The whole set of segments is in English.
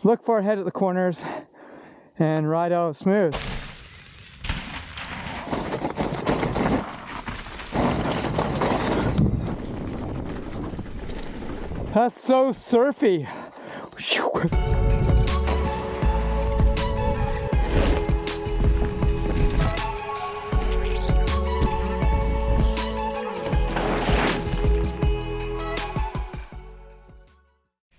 look far ahead at the corners, and ride out smooth. That's so surfy.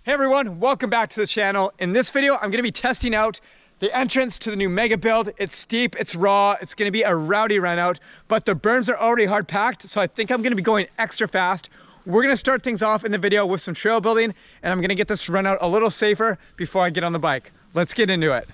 Hey everyone, welcome back to the channel. In this video, I'm gonna be testing out the entrance to the new mega build. It's steep, it's raw, it's gonna be a rowdy run out, but the berms are already hard packed, so I think I'm gonna be going extra fast. We're gonna start things off in the video with some trail building, and I'm gonna get this run out a little safer before I get on the bike. Let's get into it.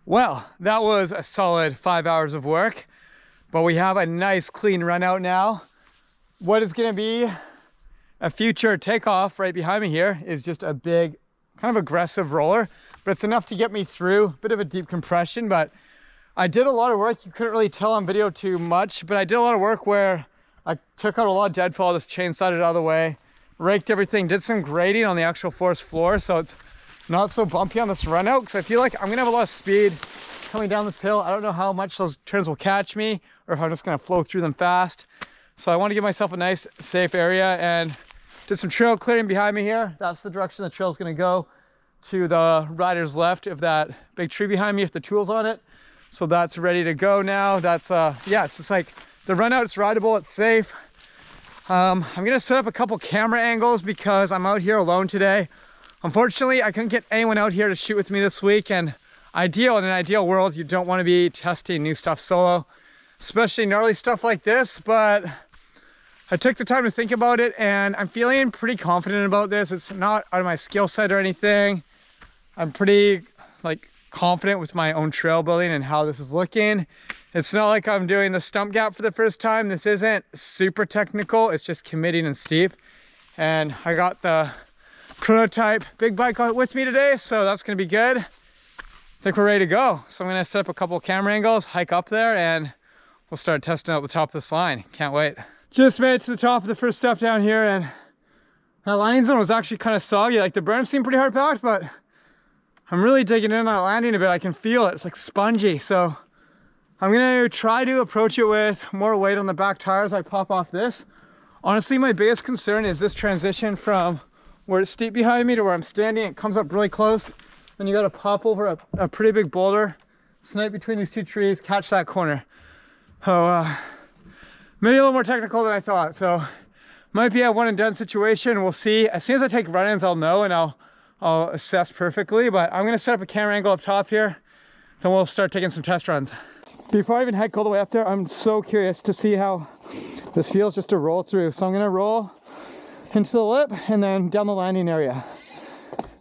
Well, that was a solid 5 hours of work, but we have a nice clean run out now. What is gonna be a future takeoff right behind me here is just a big, kind of aggressive roller, but it's enough to get me through. A bit of a deep compression, but I did a lot of work. You couldn't really tell on video too much, but I did a lot of work where I took out a lot of deadfall, just chainsawed it out of the way, raked everything, did some grading on the actual forest floor, so it's not so bumpy on this run out, because I feel like I'm gonna have a lot of speed coming down this hill. I don't know how much those turns will catch me or if I'm just gonna flow through them fast. So I want to give myself a nice safe area, and did some trail clearing behind me here. That's the direction the trail is gonna go, to the rider's left of that big tree behind me with the tools on it. So that's ready to go now. That's yeah, it's just like the run out, it's rideable, it's safe. I'm gonna set up a couple camera angles because I'm out here alone today. Unfortunately, I couldn't get anyone out here to shoot with me this week, and in an ideal world, you don't want to be testing new stuff solo, especially gnarly stuff like this, but I took the time to think about it, and I'm feeling pretty confident about this. It's not out of my skill set or anything. I'm pretty confident with my own trail building and how this is looking. It's not like I'm doing the stump gap for the first time. This isn't super technical, it's just committing and steep. And I got the prototype big bike with me today, so that's gonna be good. I think we're ready to go. So I'm gonna set up a couple camera angles, hike up there, and we'll start testing out the top of this line. Can't wait. Just made it to the top of the first step down here, and that landing zone was actually kind of soggy. Like the berms seem pretty hard packed, but I'm really digging in that landing a bit. I can feel it, it's like spongy. So I'm gonna try to approach it with more weight on the back tires. I pop off this. Honestly, my biggest concern is this transition from where it's steep behind me to where I'm standing. It comes up really close. Then you gotta pop over a pretty big boulder, snipe between these two trees, catch that corner. So maybe a little more technical than I thought. So might be a one and done situation. We'll see. As soon as I take run-ins, I'll know, and I'll assess perfectly. But I'm gonna set up a camera angle up top here. Then we'll start taking some test runs. Before I even hike all the way up there, I'm so curious to see how this feels just to roll through. So I'm gonna roll into the lip and then down the landing area.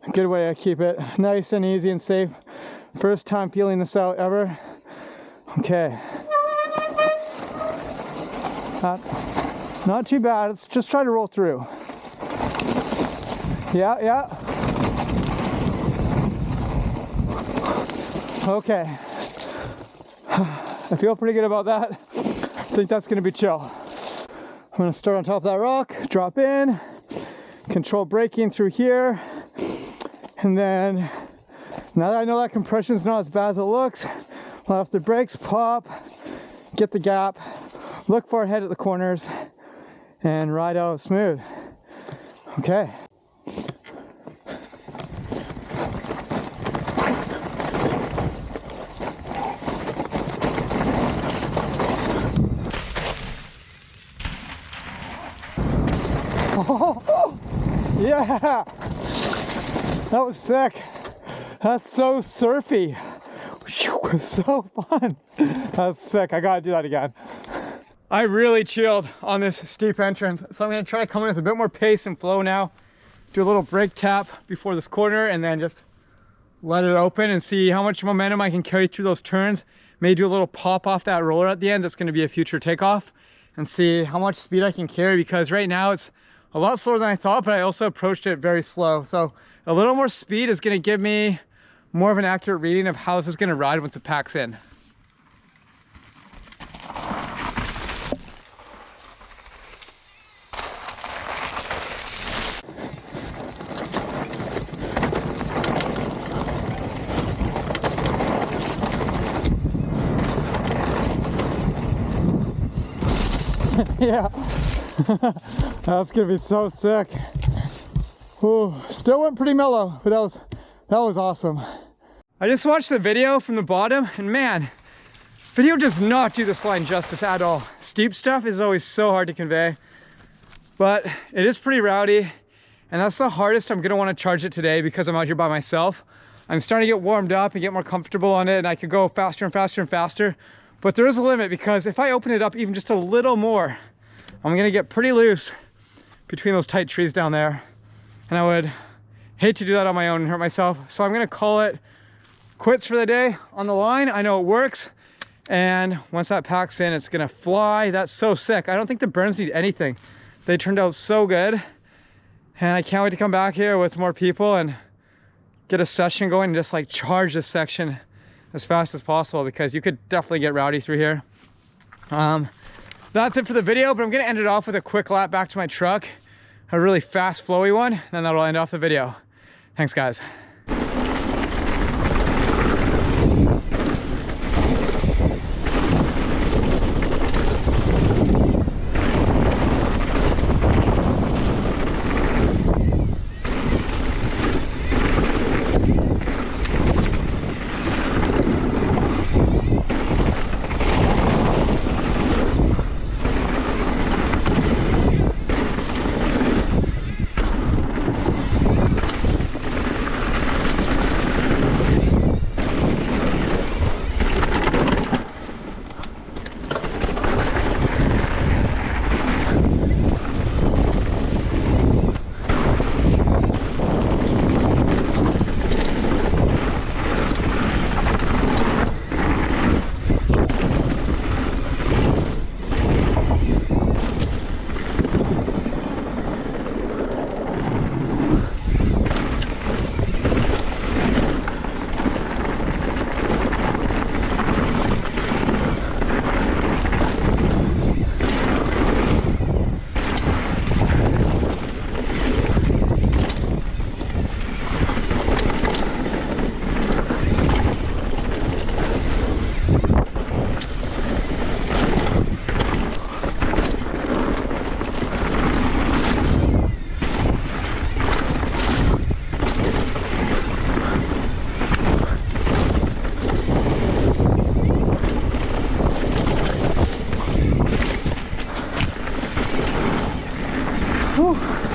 A good way to keep it nice and easy and safe. First time feeling this out ever. Okay. Not too bad. Let's just try to roll through. Yeah. Okay. I feel pretty good about that. I think that's gonna be chill. I'm gonna start on top of that rock, drop in, control braking through here, and then now that I know that compression is not as bad as it looks, let off the brakes, pop, get the gap, look far ahead at the corners, and ride out smooth. Okay. Oh, yeah, that was sick. That's so surfy. So fun. That's sick. I gotta do that again. I really chilled on this steep entrance, so I'm gonna try to come in with a bit more pace and flow now. Do a little brake tap before this corner and then just let it open and see how much momentum I can carry through those turns. Maybe do a little pop off that roller at the end. That's gonna be a future takeoff, and see how much speed I can carry, because right now it's a lot slower than I thought, but I also approached it very slow. So a little more speed is gonna give me more of an accurate reading of how this is gonna ride once it packs in. Yeah, that's gonna be so sick. Ooh, still went pretty mellow, but that was awesome. I just watched the video from the bottom, and man, video does not do this line justice at all. Steep stuff is always so hard to convey, but it is pretty rowdy, and that's the hardest I'm gonna want to charge it today because I'm out here by myself. I'm starting to get warmed up and get more comfortable on it, and I could go faster and faster and faster. But there is a limit, because if I open it up even just a little more, I'm gonna get pretty loose between those tight trees down there. And I would hate to do that on my own and hurt myself. So I'm gonna call it quits for the day on the line. I know it works. And once that packs in, it's gonna fly. That's so sick. I don't think the burns need anything. They turned out so good. And I can't wait to come back here with more people and get a session going and just like charge this section as fast as possible, because you could definitely get rowdy through here. That's it for the video, but I'm gonna end it off with a quick lap back to my truck, a really fast flowy one, and that'll end off the video. Thanks guys. Whew.